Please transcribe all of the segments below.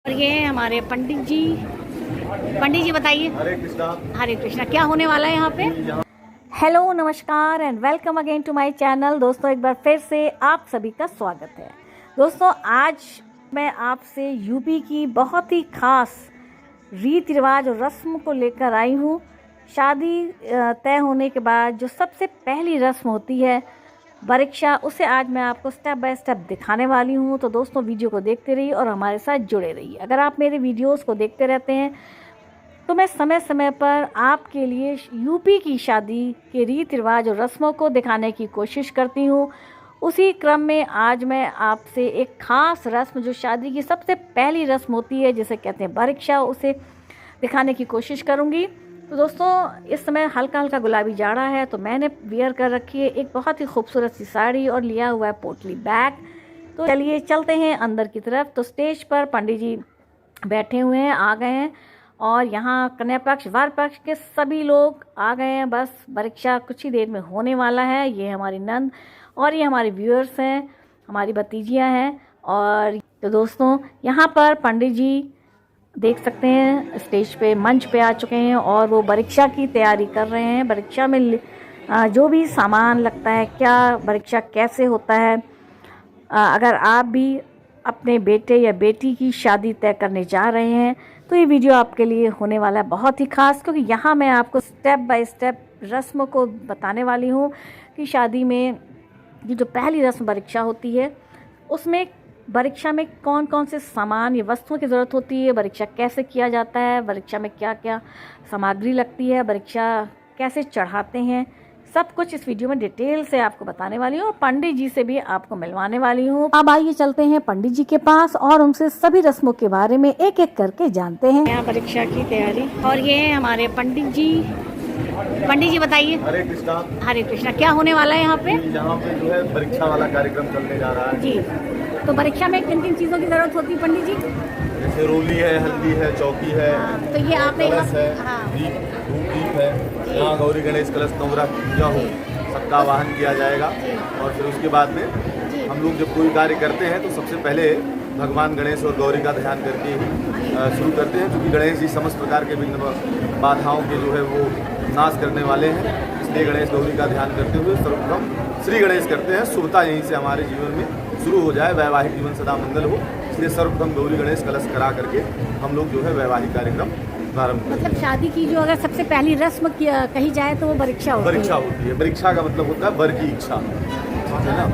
और ये हैं हमारे पंडित जी। पंडित जी बताइए। हरे कृष्णा। हरे कृष्णा। क्या होने वाला है यहाँ पे? हेलो, नमस्कार and welcome again to my channel. दोस्तों, एक बार फिर से आप सभी का स्वागत है। दोस्तों, आज मैं आपसे यूपी की बहुत ही खास रीति रिवाज और रस्म को लेकर आई हूँ। शादी तय होने के बाद जो सबसे पहली रस्म होती है परीक्षा, उसे आज मैं आपको स्टेप बाय स्टेप दिखाने वाली हूँ। तो दोस्तों, वीडियो को देखते रहिए और हमारे साथ जुड़े रहिए। अगर आप मेरे वीडियोस को देखते रहते हैं तो मैं समय समय पर आपके लिए यूपी की शादी के रीति रिवाज और रस्मों को दिखाने की कोशिश करती हूँ। उसी क्रम में आज मैं आपसे एक ख़ास रस्म, जो शादी की सबसे पहली रस्म होती है, जिसे कहते हैं परीक्षा, उसे दिखाने की कोशिश करूँगी। तो दोस्तों, इस समय हल्का हल्का गुलाबी जाड़ा है, तो मैंने वियर कर रखी है एक बहुत ही खूबसूरत सी साड़ी और लिया हुआ है पोटली बैग। तो चलिए चलते हैं अंदर की तरफ। तो स्टेज पर पंडित जी बैठे हुए हैं, आ गए हैं, और यहाँ कन्या पक्ष वर पक्ष के सभी लोग आ गए हैं। बस परीक्षा कुछ ही देर में होने वाला है। ये हमारी नंद और ये हमारे व्यूअर्स हैं, हमारी भतीजियाँ हैं। और तो दोस्तों, यहाँ पर पंडित जी देख सकते हैं स्टेज पे, मंच पे आ चुके हैं और वो परीक्षा की तैयारी कर रहे हैं। परीक्षा में जो भी सामान लगता है, क्या परीक्षा कैसे होता है, अगर आप भी अपने बेटे या बेटी की शादी तय करने जा रहे हैं तो ये वीडियो आपके लिए होने वाला है बहुत ही खास, क्योंकि यहाँ मैं आपको स्टेप बाय स्टेप रस्म को बताने वाली हूँ कि शादी में ये जो पहली रस्म परीक्षा होती है, उसमें परीक्षा में कौन कौन से सामान या वस्तुओं की ज़रूरत होती है, परीक्षा कैसे किया जाता है, परीक्षा में क्या क्या सामग्री लगती है, परीक्षा कैसे चढ़ाते हैं, सब कुछ इस वीडियो में डिटेल से आपको बताने वाली हूँ और पंडित जी से भी आपको मिलवाने वाली हूँ। अब आइए चलते हैं पंडित जी के पास और उनसे सभी रस्मों के बारे में एक एक करके जानते हैं। यहाँ परीक्षा की तैयारी, और ये है हमारे पंडित जी। पंडित जी बताइए। हरे कृष्णा। हरे कृष्णा। क्या होने वाला है यहाँ पे? यहाँ पे जो है परीक्षा वाला कार्यक्रम चलने जा रहा है जी। तो परीक्षा में किन किन चीज़ों की जरूरत होती है पंडित जी? जैसे रोली है, हल्दी है, चौकी है, तो ये आपने कलश है, हाँ। दीप है। यहाँ गौरी गणेश कलश नवरा पूजा हो, सबका वाहन किया जाएगा। और फिर उसके बाद में हम लोग जब कोई कार्य करते हैं तो सबसे पहले भगवान गणेश और गौरी का ध्यान करके शुरू करते हैं, क्योंकि गणेश जी समस्त प्रकार के विघ्न बाधाओं के जो है वो नाश करने वाले हैं। इसलिए गणेश गौरी का ध्यान करते हुए सर्वप्रथम श्री गणेश करते हैं। शुभता यहीं से हमारे जीवन में शुरू हो जाए, वैवाहिक जीवन सदा मंगल हो, इसलिए सर्वप्रथम गौरी गणेश कलश करा करके हम लोग जो है वैवाहिक कार्यक्रम प्रारंभ करते हैं। मतलब शादी की जो अगर सबसे पहली रस्म कही जाए तो वो परीक्षा होती है। परीक्षा होती है। परीक्षा का मतलब होता है वर की इच्छा, है ना।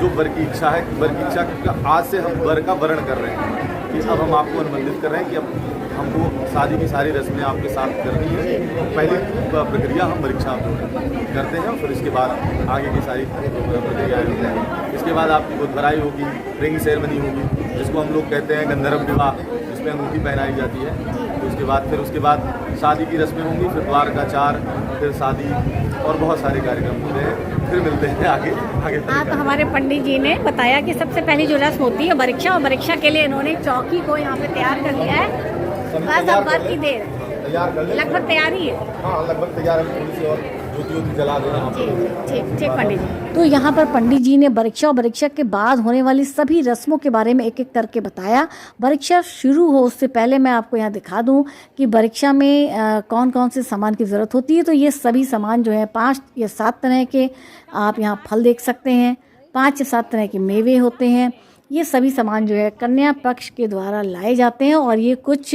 जो वर की इच्छा है, वर की इच्छा आज से हम वर का वर्ण कर रहे हैं कि अब हम आपको अनुबंधित कर रहे हैं कि अब हमको शादी की सारी रस्में आपके साथ करनी है। पहली प्रक्रिया हम परीक्षा करते हैं, फिर इसके बाद आगे की सारी प्रक्रियाएँ होती हैं। इसके बाद आपकी गोदभराई होगी, रिंग सेरेमनी होगी, जिसको हम लोग कहते हैं गंधर्व विवाह, जिसमें अंगूठी पहनाई जाती है। तो उसके बाद शादी की रस्में होंगी, फिर द्वार का चार, फिर शादी और बहुत सारे कार्यक्रम होते हैं। फिर मिलते हैं आगे। हाँ, तो हमारे पंडित जी ने बताया कि सबसे पहली जो रस्म होती है परीक्षा, और परीक्षा के लिए इन्होंने चौकी को यहाँ पे तैयार कर लिया है। बस अब बात की देर, तैयार कर ले, लगभग तैयारी है। हाँ, लगभग तैयार है। थोड़ी सी और ज्योति जला देना। ठीक पंडित जी। तो यहाँ पर पंडित जी ने परीक्षा और परीक्षा के बाद होने वाली सभी रस्मों के बारे में एक एक करके बताया। परीक्षा शुरू हो उससे पहले मैं आपको यहाँ दिखा दूँ कि परीक्षा में कौन कौन से सामान की ज़रूरत होती है। तो ये सभी सामान जो है 5 या 7 तरह के आप यहाँ फल देख सकते हैं, 5 या 7 तरह के मेवे होते हैं। ये सभी सामान जो है कन्या पक्ष के द्वारा लाए जाते हैं, और ये कुछ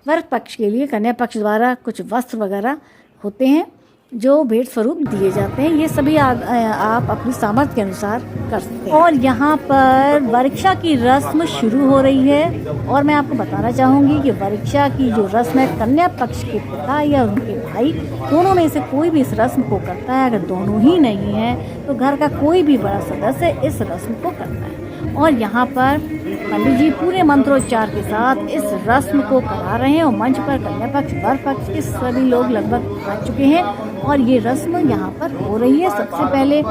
वर पक्ष के लिए कन्या पक्ष द्वारा कुछ वस्त्र वगैरह होते हैं जो भेंट स्वरूप दिए जाते हैं। ये सभी आप अपनी सामर्थ्य के अनुसार कर सकते हैं। और यहाँ पर परीक्षा की रस्म शुरू हो रही है, और मैं आपको बताना चाहूँगी कि परीक्षा की जो रस्म है, कन्या पक्ष के पिता या उनके भाई दोनों में से कोई भी इस रस्म को करता है। अगर दोनों ही नहीं है तो घर का कोई भी बड़ा सदस्य इस रस्म को करता है। और यहाँ पर पंडित जी पूरे मंत्रोच्चार के साथ इस रस्म को करा रहे हैं, और मंच पर कन्या पक्ष वर पक्ष के सभी लोग लगभग आ चुके हैं और ये रस्म यहाँ पर हो रही है। सबसे पहले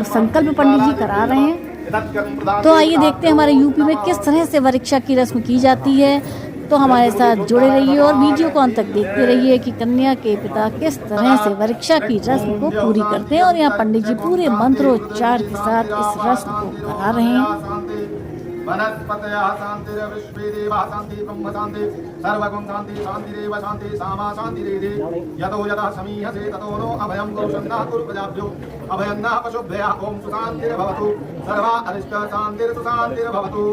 संकल्प पंडित जी करा रहे हैं। तो आइए देखते हैं हमारे यूपी में किस तरह से परीक्षा की रस्म की जाती है। तो हमारे साथ जुड़े रहिए और वीडियो को अंत तक देखते रहिए कि कन्या के पिता किस तरह से परीक्षा की रस्म को पूरी करते हैं। और यहाँ पंडित जी पूरे मंत्रोच्चार के साथ इस रस्म को करा रहे हैं। वनस्पतयः शान्तिर्विश्वे देवाः शान्तिः ब्रह्म शान्तिः सर्वगुण शान्तिः शान्तिरेव शान्तिः सामा शान्तिरेधि यतो यतः समीहसे ततो नो अभयं कुरुषन्नः कुरु प्रजाभ्यो अभयं नः पशुभ्यः ॐ सुशान्तिर्भवतु सर्वा अरिष्ट शान्तिर्भवतु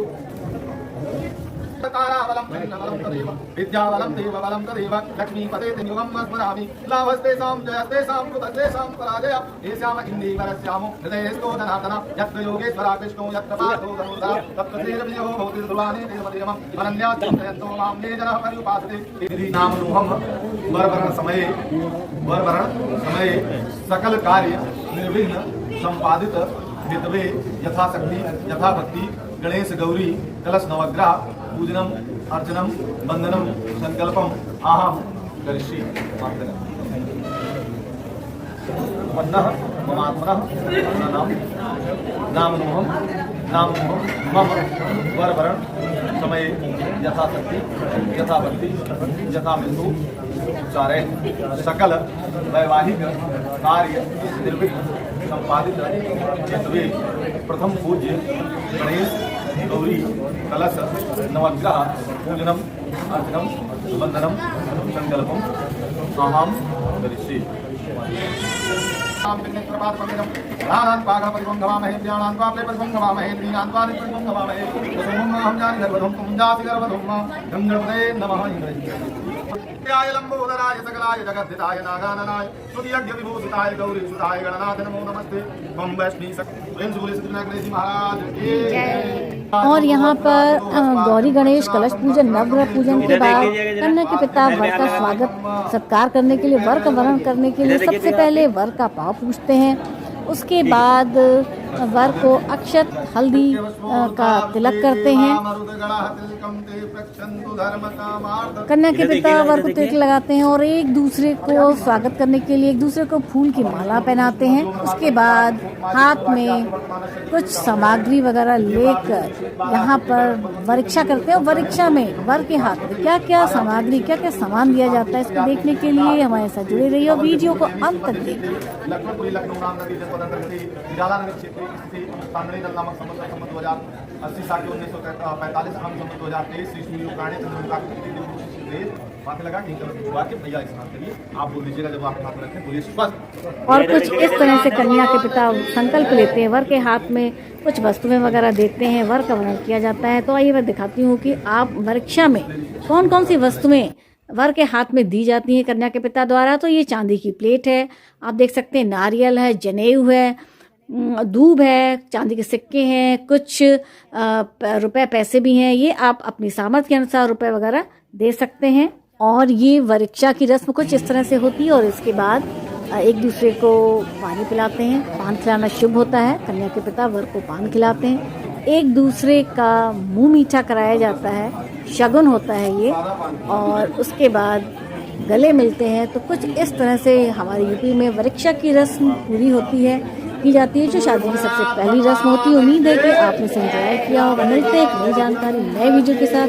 ताराबलं बलं तदेव विद्याबलं देवबलं तदेव लक्ष्मीपते युगं स्मरामि लाभस्तेषां जयस्तेषां कृतस्तेषां पराजय येषाम् इन्दीवरस्यामो हृदयस्थो धनातन यत्र योगेश्वरा कृष्णो यत्र पार्थो धनुर्धरः तत्र श्रीर्विजयो भवति ध्रुवाणि देवदेवम् अनन्या चिन्तयन्तो मां ये जनः पर्युपासते यदि नामरूहं वरवरण समये सकल कार्य निर्विघ्न संपादित हितवे यथाशक्ति यथा भक्ति गणेश गौरी कलश नवग्रह पूजनम अर्चनम वंदनम संकल्पम आहम करिष्ये वन्नः ममात्मनः नामनोहम मम वरवरण समये यथाशक्ति यथा भक्ति यथा बिंदु चारे सकल वैवाहिक कार्य निर्विघ्न संपादित हेतुवे प्रथम पूज्य गणेश गौरी कलश नवग्रह पूजनम अर्चनम वंदनम संकल्पम अहम करिष्ये प्राणान् पागपरिभंगवामहे ज्ञानान् पापले परिभंगवामहे दीनान् पाले परिभंगवामहे तसोमं अहं जानि गर्वधं कुञ्जाति गर्वधं गंगणपतये नमः इंद्राय लंबोदराय सकलाय जगद्धिताय नागाननाय स्तुतियज्ञ विभूषिताय गौरी सुताय गणनाथ नमो नमस्ते बम वैष्णवी सत्य महाराज की और यहाँ पर गौरी गणेश कलश पूजन नवग्रह पूजन के बाद कन्या के पिता वर का स्वागत सत्कार करने के लिए वर का वरण करने के लिए सबसे पहले वर का पाँव पूछते हैं। उसके बाद वर को अक्षत हल्दी का तिलक करते हैं। कन्या के पिता वर को तिलक लगाते हैं और एक दूसरे को स्वागत करने के लिए एक दूसरे को फूल की माला पहनाते हैं। उसके बाद हाथ में कुछ सामग्री वगैरह लेकर यहाँ पर वरीक्षा करते हैं। वरीक्षा में वर के हाथ में क्या क्या सामग्री क्या क्या सामान दिया जाता है इसको देखने के लिए हमारे साथ जुड़े रहिए और वीडियो को अंत तक देखिए। नामक संवत 2080 साल के 1945 हम संवत 2023 श्री युक्राणी बाकी लगा कि भैया स्नान करिए आप बोल दीजिएगा जब आप हाथ में रखें तो ये स्वस्थ। और कुछ इस तरह से कन्या के पिता संकल्प लेते हैं। वर के हाथ में कुछ वस्तुएं वगैरह देते हैं। वर का वरण किया जाता है। तो आइए मैं दिखाती हूँ कि आप वरीक्षा में कौन कौन सी वस्तुएं वर के हाथ में दी जाती हैं कन्या के पिता द्वारा। तो ये चांदी की प्लेट है, आप देख सकते हैं, नारियल है, जनेऊ है, दूब है, चांदी के सिक्के हैं, कुछ रुपए पैसे भी हैं। ये आप अपनी सामर्थ्य के अनुसार रुपए वगैरह दे सकते हैं। और ये वरीक्षा की रस्म कुछ इस तरह से होती है। और इसके बाद एक दूसरे को पानी पिलाते हैं। पान खिलाना शुभ होता है। कन्या के पिता वर को पान खिलाते हैं। एक दूसरे का मुंह मीठा कराया जाता है, शगुन होता है ये। और उसके बाद गले मिलते हैं। तो कुछ इस तरह से हमारे यूपी में वरीक्षा की रस्म पूरी होती है की जाती है, जो शादी की सबसे पहली रस्म होती है। उम्मीद है कि आपने इसे एंजॉय किया होगा। मिलते हैं एक नई जानकारी नए वीडियो के साथ।